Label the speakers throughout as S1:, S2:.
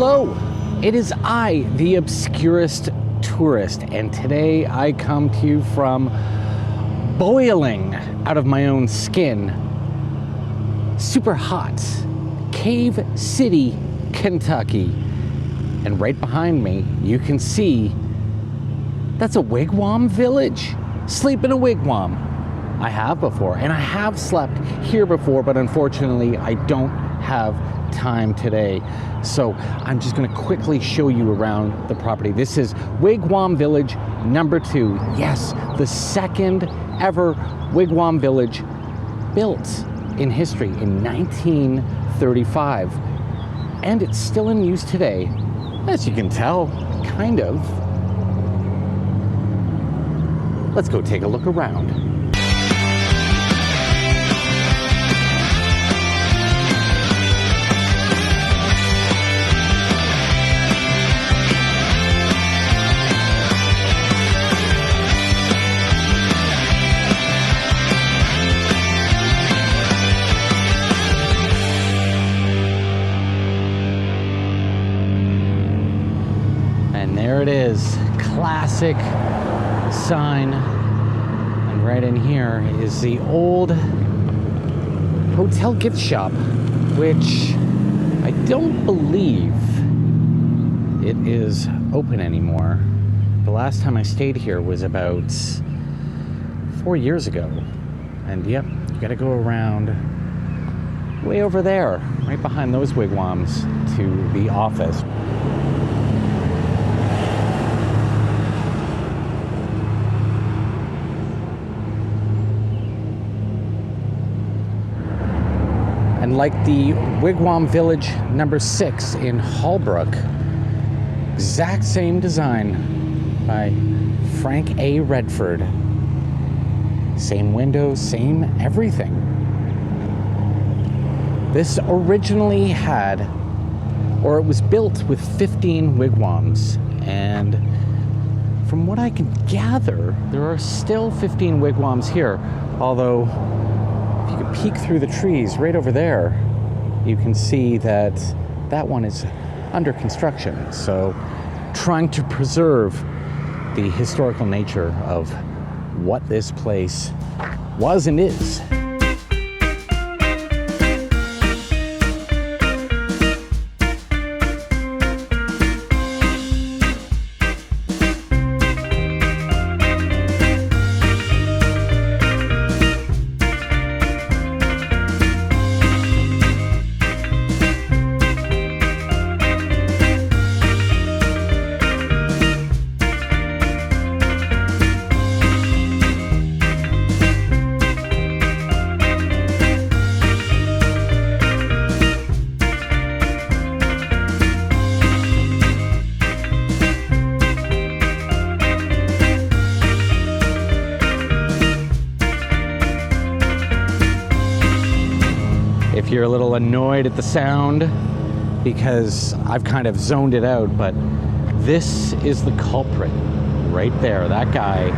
S1: Hello, it is I, the Obscurist Tourist, and today I come to you from boiling out of my own skin, super hot, Cave City, Kentucky. And right behind me, you can see that's a Wigwam Village. Sleep in a wigwam. I have before, and I have slept here before, but unfortunately I don't have time today. So I'm just gonna quickly show you around the property. This is Wigwam Village number 2. Yes, the second ever Wigwam Village built in history in 1935. And it's still in use today, as you can tell, kind of. Let's go take a look around. There it is, classic sign. And right in here is the old hotel gift shop, which I don't believe it is open anymore. The last time I stayed here was about 4 years ago. And yep, you gotta go around way over there, right behind those wigwams, to the office. And like the Wigwam Village number 6 in Holbrook, exact same design by Frank A. Redford. Same windows, same everything. This originally had, or it was built with 15 wigwams. And from what I can gather, there are still 15 wigwams here, although if you can peek through the trees right over there, you can see that that one is under construction. So trying to preserve the historical nature of what this place was and is. If you're a little annoyed at the sound, because I've kind of zoned it out, but this is the culprit right there. That guy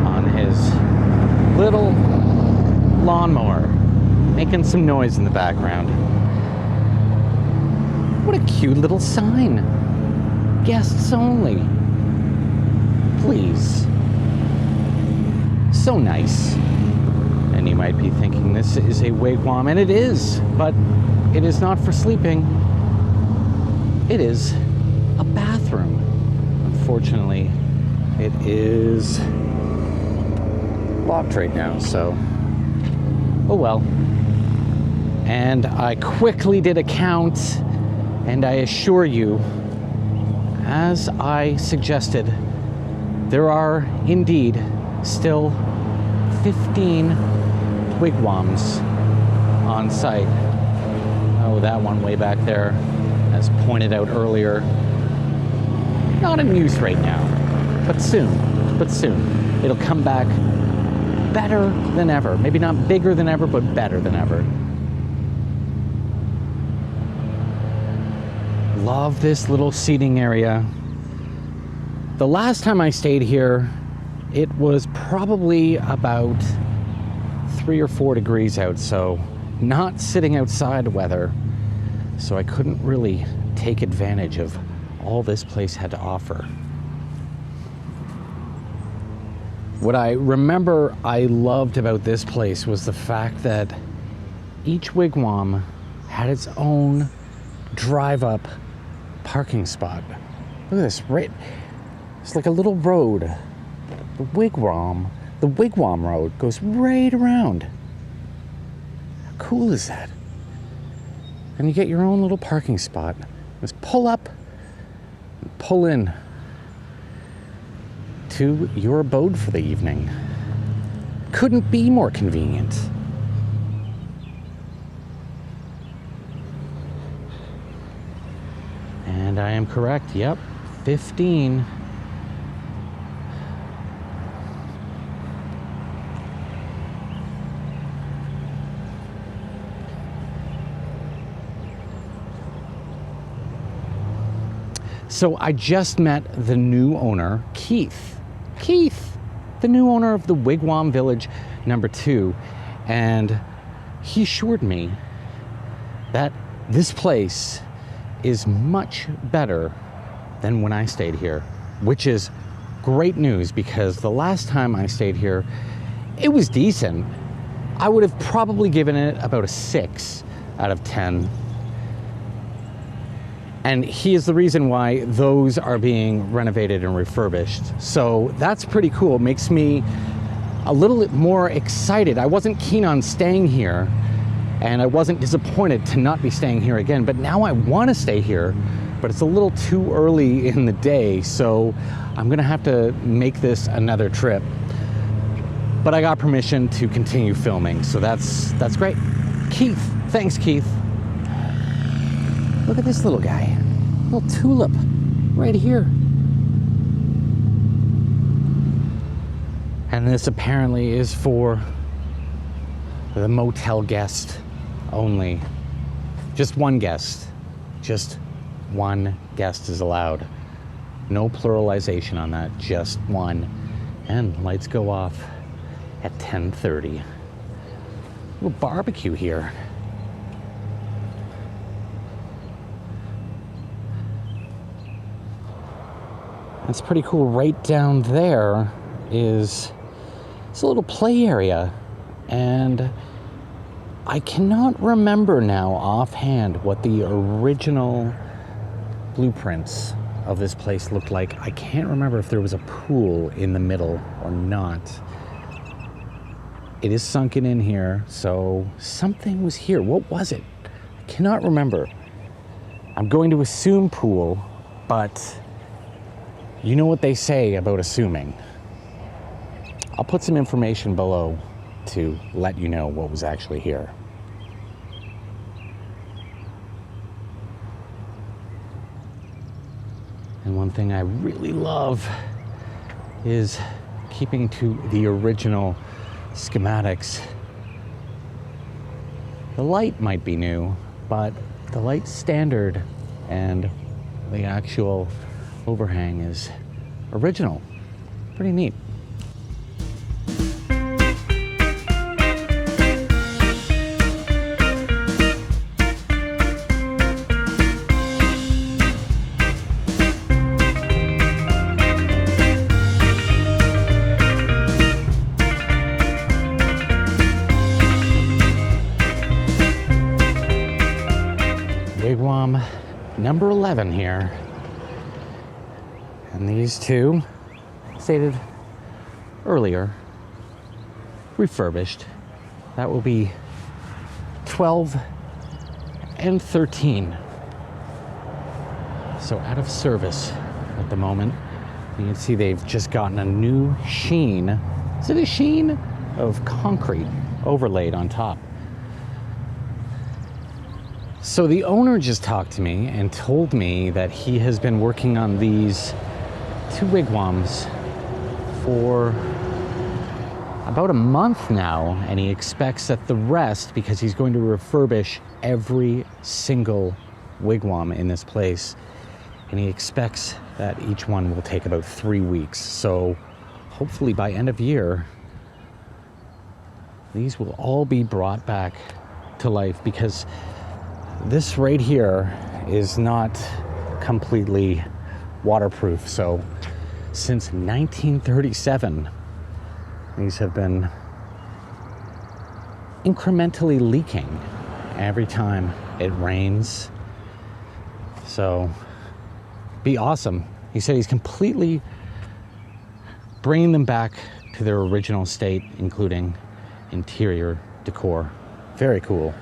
S1: on his little lawnmower making some noise in the background. What a cute little sign. Guests only. Please. So nice. And you might be thinking this is a wigwam, and it is, but it is not for sleeping. It is a bathroom. Unfortunately, it is locked right now, so oh well. And I quickly did a count, and I assure you, as I suggested, there are indeed still 15 wigwams on site. Oh, that one way back there, as pointed out earlier, not in use right now, but soon, it'll come back better than ever. Maybe not bigger than ever, but better than ever. Love this little seating area. The last time I stayed here, it was probably about 3 or 4 degrees out, so not sitting outside weather. so I couldn't really take advantage of all this place had to offer. What I remember I loved about this place was the fact that each wigwam had its own drive-up parking spot. Look at this, right? It's like a little road. The Wigwam Road goes right around. How cool is that? And you get your own little parking spot. Just pull up, and pull in to your abode for the evening. Couldn't be more convenient. And I am correct, yep, 15. So I just met the new owner, Keith. Keith, the new owner of the Wigwam Village No. 2. And he assured me that this place is much better than when I stayed here, which is great news because the last time I stayed here, it was decent. I would have probably given it about a 6 out of 10. And he is the reason why those are being renovated and refurbished. So that's pretty cool. It makes me a little bit more excited. I wasn't keen on staying here, and I wasn't disappointed to not be staying here again, but now I want to stay here, but it's a little too early in the day, so I'm gonna have to make this another trip. But I got permission to continue filming, so that's great. Keith, thanks Keith. Look at this little guy, little tulip right here. And this apparently is for the motel guest only. Just one guest. Just one guest is allowed. No pluralization on that, just one. And lights go off at 10:30. Little barbecue here. That's pretty cool. Right down there is it's a little play area, and I cannot remember now offhand what the original blueprints of this place looked like. I can't remember if there was a pool in the middle or not. It is sunken in here, so something was here. What was it? I cannot remember. I'm going to assume pool, but you know what they say about assuming. I'll put some information below to let you know what was actually here. And one thing I really love is keeping to the original schematics. The light might be new, but the light standard and the actual overhang is original. Pretty neat. Wigwam number 11 here. And these two, stated earlier, refurbished. That will be 12 and 13. So out of service at the moment. You can see they've just gotten a new sheen. Is it a sheen? Of concrete overlaid on top. So the owner just talked to me and told me that he has been working on these two wigwams for about a month now, and he expects that the rest, because he's going to refurbish every single wigwam in this place, and he expects that each one will take about 3 weeks. So hopefully by end of year, these will all be brought back to life, because this right here is not completely waterproof. So since 1937, these have been incrementally leaking every time it rains. So be awesome. He said he's completely bringing them back to their original state, including interior decor. Very cool.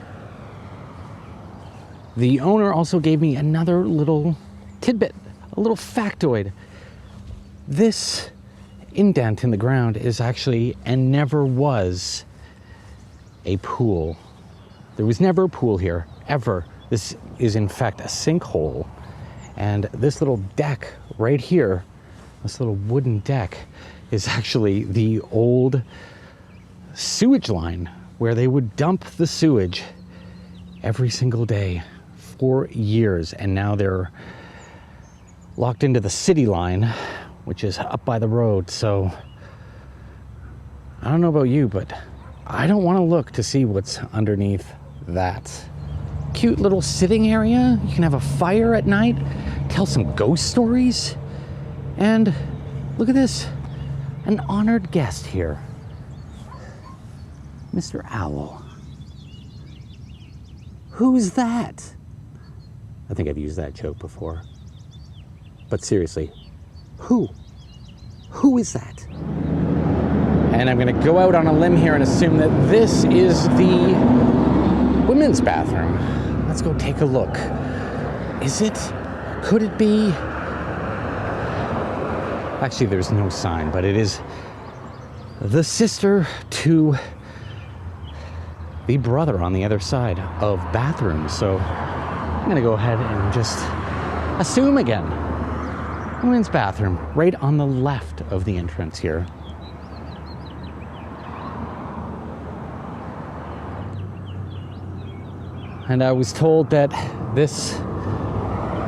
S1: The owner also gave me another little tidbit, a little factoid. This indent in the ground is actually, and never was, a pool. There was never a pool here, ever. This is in fact a sinkhole. And this little deck right here, this little wooden deck, is actually the old sewage line where they would dump the sewage every single day for years. And now they're locked into the city line, which is up by the road. So I don't know about you, but I don't want to look to see what's underneath that. Cute little sitting area. You can have a fire at night, tell some ghost stories. And look at this, an honored guest here, Mr. Owl. Who's that? I think I've used that joke before. But seriously, who? Who is that? And I'm gonna go out on a limb here and assume that this is the women's bathroom. Let's go take a look. Is it? Could it be? Actually, there's no sign, but it is the sister to the brother on the other side of bathrooms. So I'm gonna go ahead and just assume again. Women's bathroom, right on the left of the entrance here. And I was told that this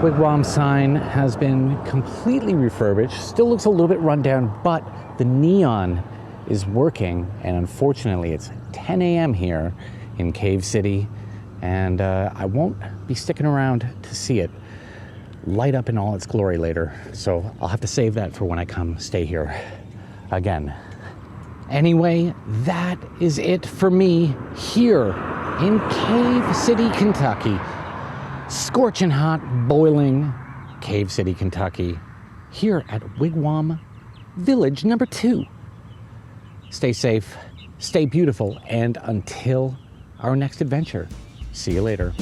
S1: Wigwam sign has been completely refurbished. Still looks a little bit run down, but the neon is working. And unfortunately, it's 10 a.m. here in Cave City. And I won't be sticking around to see it light up in all its glory later. So I'll have to save that for when I come stay here again. Anyway, that is it for me here in Cave City, Kentucky. Scorching hot, boiling Cave City, Kentucky, here at Wigwam Village No. 2. Stay safe, stay beautiful, and until our next adventure, see you later.